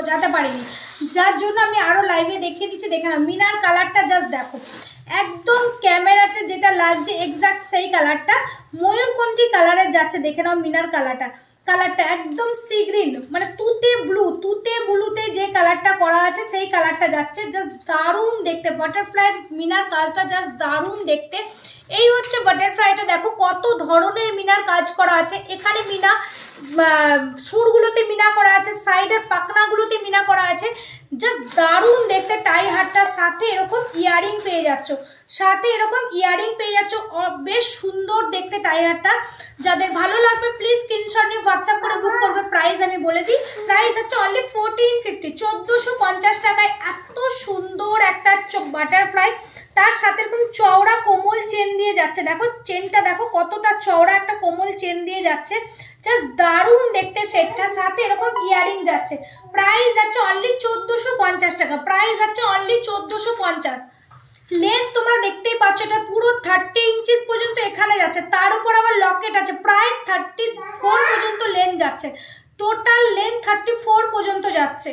বোঝাতে পারিনি, যার জন্য আমি আরও লাইভে দেখিয়ে দিচ্ছি। দেখে নাও মিনার কালারটা জাস্ট দেখো, একদম ক্যামেরাতে যেটা লাগছে এক্সাক্ট সেই কালারটা ময়ূরকণ্ঠী কালারের যাচ্ছে। দেখে নাও মিনার কালারটা একদম সি গ্রিন, মানে তুতে ব্লুতে যে কালারটা করা আছে সেই কালারটা যাচ্ছে। জাস্ট দারুণ দেখতে, বাটারফ্লাই মিনার কাজটা জাস্ট দারুণ দেখতে। এই হচ্ছে বাটারফ্লাইটা, দেখো কত ধরনের মিনার কাজ করা আছে। এখানে মিনা সুরগুলোতে মিনা করা আছে, সাইডের পাখনাগুলোতে মিনা করা আছে, জাস্ট দারুণ দেখতে। টাই হারটার সাথে এরকম ইয়ারিং পেয়ে যাচ্ছ, বেশ সুন্দর দেখতে টাই হারটা। যাদের ভালো লাগবে প্লিজ স্ক্রিনশট নিয়ে হোয়াটসঅ্যাপ করে বুক করবে। প্রাইস আমি বলে দিই, প্রাইস হচ্ছে অনলি 1450, 1450 টাকায় এত সুন্দর একটা বাটারফ্লাই। তার সাথে এরকম চওড়া কোমল চেন দিয়ে যাচ্ছে, দেখো চেনটা দেখো কতটা চওড়া একটা কোমল চেন দিয়ে যাচ্ছে, জাস্ট দারুণ দেখতে। সেটটার সাথে এরকম ইয়ারিং যাচ্ছে। প্রাইস আছে অনলি 1450 টাকা, প্রাইস আছে অনলি 1450। লেন্থ তোমরা দেখতেই পাচ্ছ, এটা পুরো 30 ইঞ্চিস পর্যন্ত এখানে যাচ্ছে, তার উপর আবার লকেট আছে, প্রায় 34 পর্যন্ত লেন্থ যাচ্ছে, টোটাল লেন্থ 34 পর্যন্ত যাচ্ছে।